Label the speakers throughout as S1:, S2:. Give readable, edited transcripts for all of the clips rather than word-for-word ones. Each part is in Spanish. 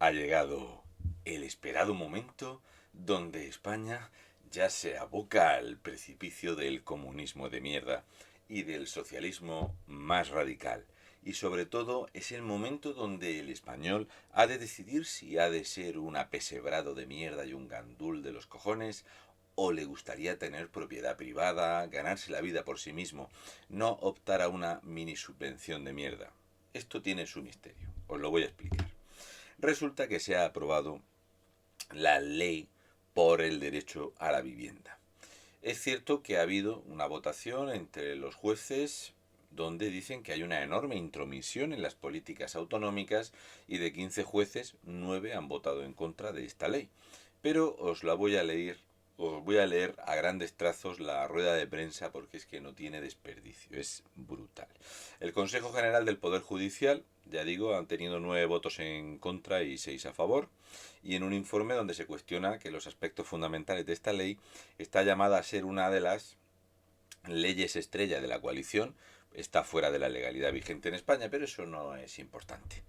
S1: Ha llegado el esperado momento donde España ya se aboca al precipicio del comunismo de mierda y del socialismo más radical. Y sobre todo es el momento donde el español ha de decidir si ha de ser un apesebrado de mierda y un gandul de los cojones o le gustaría tener propiedad privada, ganarse la vida por sí mismo, no optar a una mini subvención de mierda. Esto tiene su misterio, os lo voy a explicar. Resulta que se ha aprobado la ley por el derecho a la vivienda. Es cierto que ha habido una votación entre los jueces donde dicen que hay una enorme intromisión en las políticas autonómicas y de 15 jueces, 9 han votado en contra de esta ley. Pero os voy a leer a grandes trazos la rueda de prensa porque es que no tiene desperdicio, es brutal. El Consejo General del Poder Judicial, ya digo, han tenido 9 votos en contra y 6 a favor, y en un informe donde se cuestiona que los aspectos fundamentales de esta ley está llamada a ser una de las leyes estrella de la coalición, está fuera de la legalidad vigente en España, pero eso no es importante.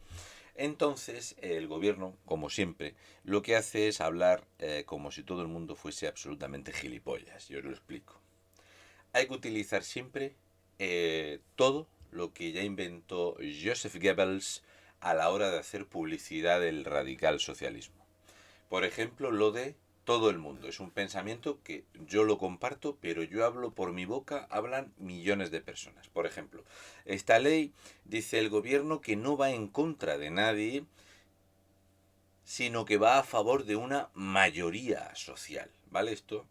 S1: Entonces, el gobierno, como siempre, lo que hace es hablar como si todo el mundo fuese absolutamente gilipollas. Yo os lo explico. Hay que utilizar siempre todo lo que ya inventó Joseph Goebbels a la hora de hacer publicidad del radical socialismo. Por ejemplo, lo de todo el mundo. Es un pensamiento que yo lo comparto, pero yo hablo por mi boca, hablan millones de personas. Por ejemplo, esta ley dice el gobierno que no va en contra de nadie, sino que va a favor de una mayoría social. ¿Vale? Esto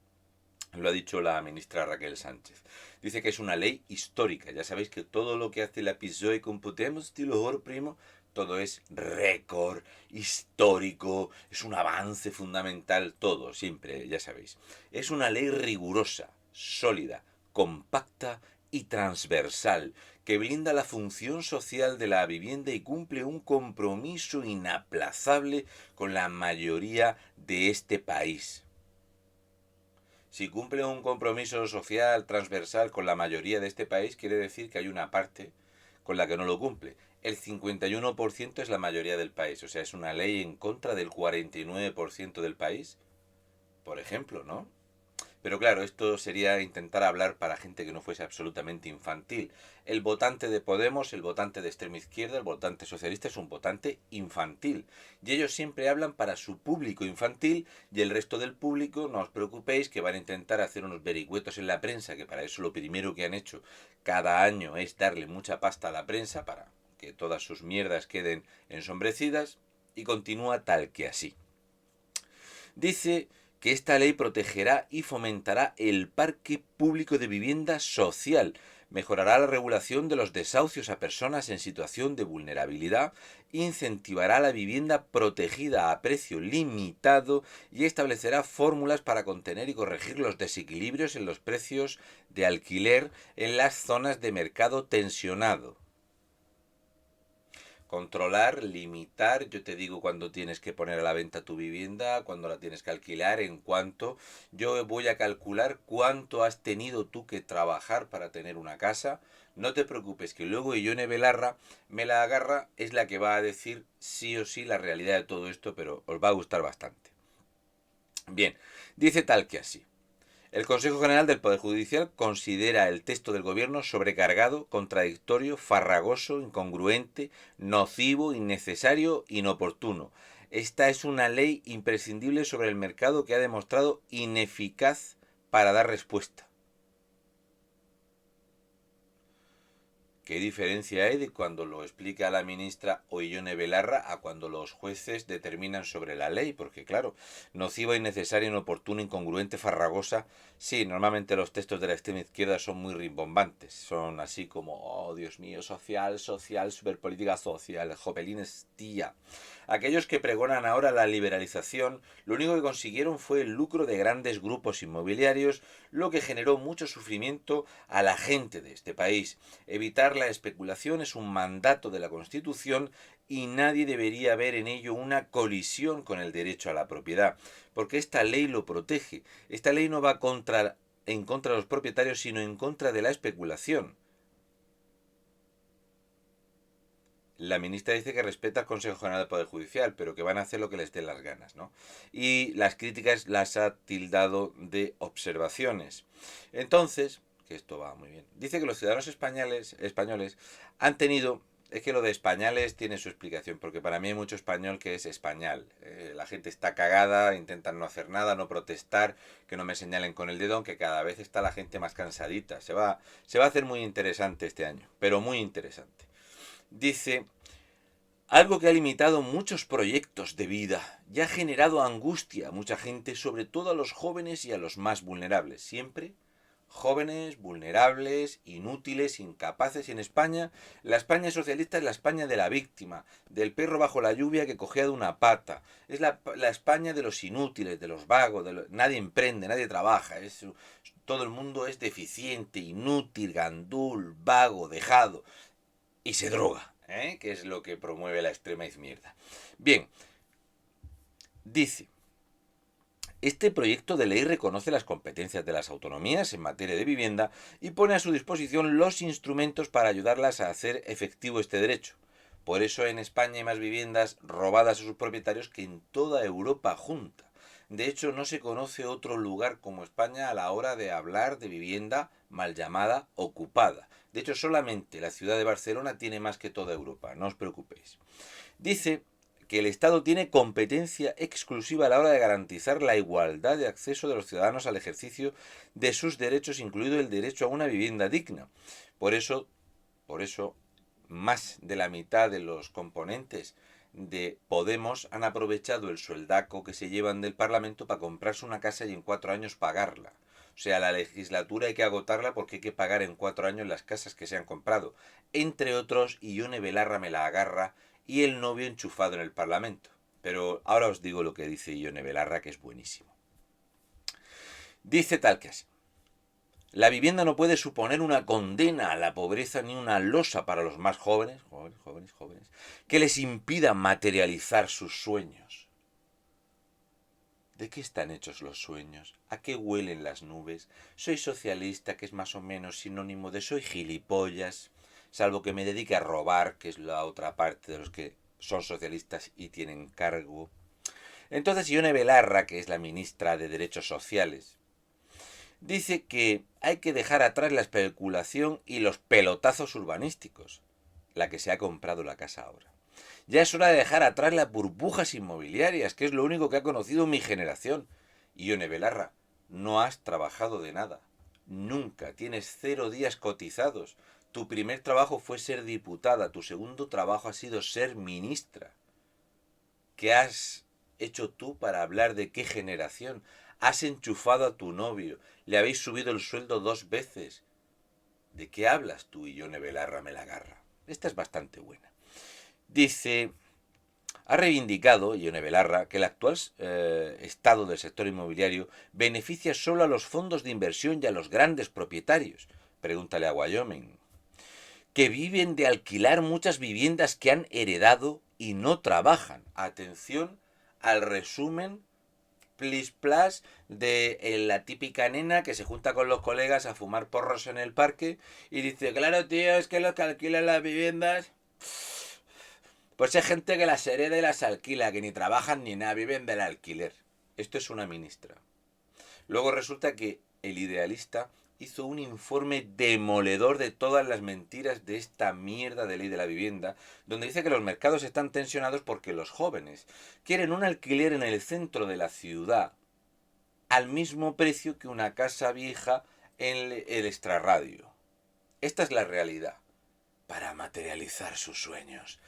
S1: lo ha dicho la ministra Raquel Sánchez. Dice que es una ley histórica. Ya sabéis que todo lo que hace la PSOE con Podemos, estilo primo, todo es récord, histórico, es un avance fundamental, todo, siempre, ya sabéis. Es una ley rigurosa, sólida, compacta y transversal, que blinda la función social de la vivienda y cumple un compromiso inaplazable con la mayoría de este país. Si cumple un compromiso social transversal con la mayoría de este país, quiere decir que hay una parte con la que no lo cumple. El 51% es la mayoría del país, o sea, es una ley en contra del 49% del país, por ejemplo, ¿no? Pero claro, esto sería intentar hablar para gente que no fuese absolutamente infantil. El votante de Podemos, el votante de extrema izquierda, el votante socialista es un votante infantil. Y ellos siempre hablan para su público infantil y el resto del público, no os preocupéis, que van a intentar hacer unos vericuetos en la prensa, que para eso lo primero que han hecho cada año es darle mucha pasta a la prensa para que todas sus mierdas queden ensombrecidas, y continúa tal que así. Dice que esta ley protegerá y fomentará el parque público de vivienda social, mejorará la regulación de los desahucios a personas en situación de vulnerabilidad, incentivará la vivienda protegida a precio limitado y establecerá fórmulas para contener y corregir los desequilibrios en los precios de alquiler en las zonas de mercado tensionado. Controlar, limitar, yo te digo cuándo tienes que poner a la venta tu vivienda, cuándo la tienes que alquilar, en cuánto. Yo voy a calcular cuánto has tenido tú que trabajar para tener una casa. No te preocupes, que luego Ione Belarra me la agarra, es la que va a decir sí o sí la realidad de todo esto, pero os va a gustar bastante. Bien, dice tal que así. El Consejo General del Poder Judicial considera el texto del Gobierno sobrecargado, contradictorio, farragoso, incongruente, nocivo, innecesario, inoportuno. Esta es una ley imprescindible sobre el mercado que ha demostrado ineficaz para dar respuesta. ¿Qué diferencia hay de cuando lo explica la ministra Ollone Belarra a cuando los jueces determinan sobre la ley? Porque claro, nociva, innecesaria, inoportuna, incongruente, farragosa. Sí, normalmente los textos de la extrema izquierda son muy rimbombantes. Son así como, oh Dios mío, social, social, superpolítica social, jopelines tía. Aquellos que pregonan ahora la liberalización, lo único que consiguieron fue el lucro de grandes grupos inmobiliarios, lo que generó mucho sufrimiento a la gente de este país. Evitar la especulación es un mandato de la Constitución y nadie debería ver en ello una colisión con el derecho a la propiedad, porque esta ley lo protege. Esta ley no va en contra de los propietarios, sino en contra de la especulación. la ministra dice que respeta el Consejo General del Poder Judicial, pero que van a hacer lo que les dé las ganas, ¿no? Y las críticas las ha tildado de observaciones. Entonces, que esto va muy bien, dice que los ciudadanos españoles han tenido... Es que lo de españoles tiene su explicación, porque para mí hay mucho español que es español. La gente está cagada, intentan no hacer nada, no protestar, que no me señalen con el dedo, aunque cada vez está la gente más cansadita. Se va a hacer muy interesante este año, pero muy interesante. Dice, algo que ha limitado muchos proyectos de vida y ha generado angustia a mucha gente, sobre todo a los jóvenes y a los más vulnerables. Siempre jóvenes, vulnerables, inútiles, incapaces. Y en España, la España socialista es la España de la víctima, del perro bajo la lluvia que cojea de una pata. Es la España de los inútiles, de los vagos, nadie emprende, nadie trabaja. Todo el mundo es deficiente, inútil, gandul, vago, dejado. Y se droga, que es lo que promueve la extrema izquierda. Bien, dice, este proyecto de ley reconoce las competencias de las autonomías en materia de vivienda y pone a su disposición los instrumentos para ayudarlas a hacer efectivo este derecho. Por eso en España hay más viviendas robadas a sus propietarios que en toda Europa junta. De hecho, no se conoce otro lugar como España a la hora de hablar de vivienda mal llamada ocupada. De hecho, solamente la ciudad de Barcelona tiene más que toda Europa, no os preocupéis. Dice que el Estado tiene competencia exclusiva a la hora de garantizar la igualdad de acceso de los ciudadanos al ejercicio de sus derechos, incluido el derecho a una vivienda digna. Por eso, más de la mitad de los componentes de Podemos han aprovechado el sueldaco que se llevan del Parlamento para comprarse una casa y en 4 años pagarla. O sea, la legislatura hay que agotarla porque hay que pagar en 4 años las casas que se han comprado. Entre otros, Ione Belarra me la agarra y el novio enchufado en el Parlamento. Pero ahora os digo lo que dice Ione Belarra, que es buenísimo. Dice tal que así. La vivienda no puede suponer una condena a la pobreza ni una losa para los más jóvenes, que les impida materializar sus sueños. ¿De qué están hechos los sueños? ¿A qué huelen las nubes? Soy socialista, que es más o menos sinónimo de soy gilipollas, salvo que me dedique a robar, que es la otra parte de los que son socialistas y tienen cargo. Entonces Ione Belarra, que es la ministra de Derechos Sociales, dice que hay que dejar atrás la especulación y los pelotazos urbanísticos, la que se ha comprado la casa ahora. Ya es hora de dejar atrás las burbujas inmobiliarias, que es lo único que ha conocido mi generación. Ione Belarra, no has trabajado de nada. Nunca. Tienes 0 días cotizados. Tu primer trabajo fue ser diputada. Tu segundo trabajo ha sido ser ministra. ¿Qué has hecho tú para hablar de qué generación? Has enchufado a tu novio. Le habéis subido el sueldo 2 veces. ¿De qué hablas tú, Ione Belarra me la agarra? Esta es bastante buena. Dice, ha reivindicado Ione Belarra que el actual estado del sector inmobiliario beneficia solo a los fondos de inversión y a los grandes propietarios. Pregúntale a Wyoming. Que viven de alquilar muchas viviendas que han heredado y no trabajan. Atención al resumen plis plas de la típica nena que se junta con los colegas a fumar porros en el parque y dice, claro tío, es que los que alquilan las viviendas... Pues hay gente que las hereda y las alquila, que ni trabajan ni nada, viven del alquiler. Esto es una ministra. Luego resulta que el Idealista hizo un informe demoledor de todas las mentiras de esta mierda de ley de la vivienda, donde dice que los mercados están tensionados porque los jóvenes quieren un alquiler en el centro de la ciudad al mismo precio que una casa vieja en el extrarradio. Esta es la realidad. Para materializar sus sueños.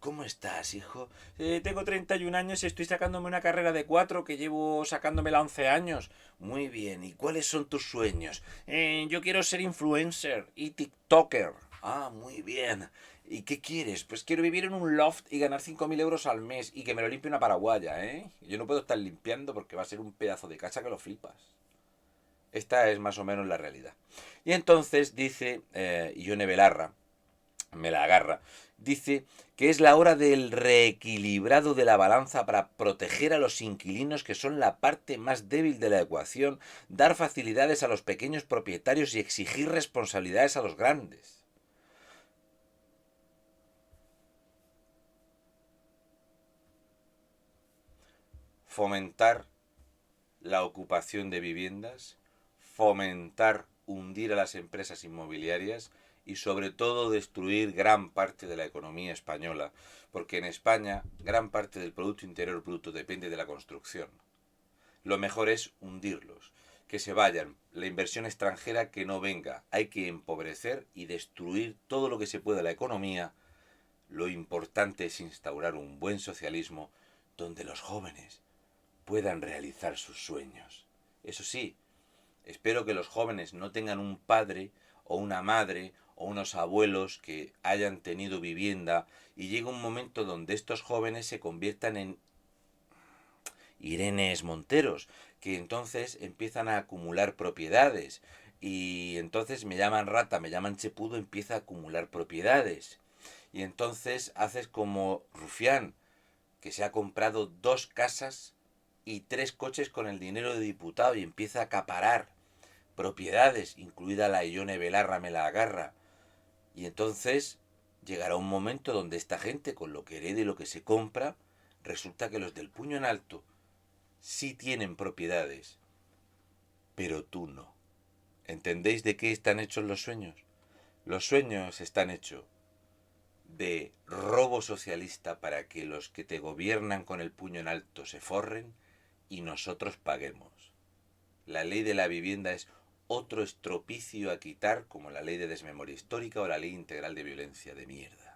S1: ¿Cómo estás, hijo? Tengo 31 años y estoy sacándome una carrera de 4 que llevo sacándomela 11 años. Muy bien, ¿y cuáles son tus sueños? Yo quiero ser influencer y tiktoker. Ah, muy bien. ¿Y qué quieres? Pues quiero vivir en un loft y ganar 5.000 euros al mes y que me lo limpie una paraguaya, ¿eh? Yo no puedo estar limpiando porque va a ser un pedazo de casa que lo flipas. Esta es más o menos la realidad. Y entonces dice Ione Belarra, me la agarra, dice que es la hora del reequilibrado de la balanza para proteger a los inquilinos, que son la parte más débil de la ecuación, dar facilidades a los pequeños propietarios y exigir responsabilidades a los grandes. fomentar la ocupación de viviendas, fomentar, hundir a las empresas inmobiliarias y sobre todo destruir gran parte de la economía española, porque en España gran parte del Producto Interior Bruto depende de la construcción. Lo mejor es hundirlos, que se vayan, la inversión extranjera que no venga, hay que empobrecer y destruir todo lo que se pueda de la economía. Lo importante es instaurar un buen socialismo donde los jóvenes puedan realizar sus sueños. Eso sí, espero que los jóvenes no tengan un padre o una madre o unos abuelos que hayan tenido vivienda y llegue un momento donde estos jóvenes se conviertan en Irenes Monteros, que entonces empiezan a acumular propiedades y entonces me llaman rata, me llaman chepudo, empieza a acumular propiedades. Y entonces haces como Rufián, que se ha comprado 2 casas y 3 coches con el dinero de diputado y empieza a acaparar propiedades, incluida la Ione Belarra me la agarra. Y entonces llegará un momento donde esta gente, con lo que herede y lo que se compra, resulta que los del puño en alto sí tienen propiedades, pero tú no. ¿Entendéis de qué están hechos los sueños? Los sueños están hechos de robo socialista para que los que te gobiernan con el puño en alto se forren y nosotros paguemos. La ley de la vivienda es otro estropicio a quitar, como la ley de desmemoria histórica o la ley integral de violencia de mierda.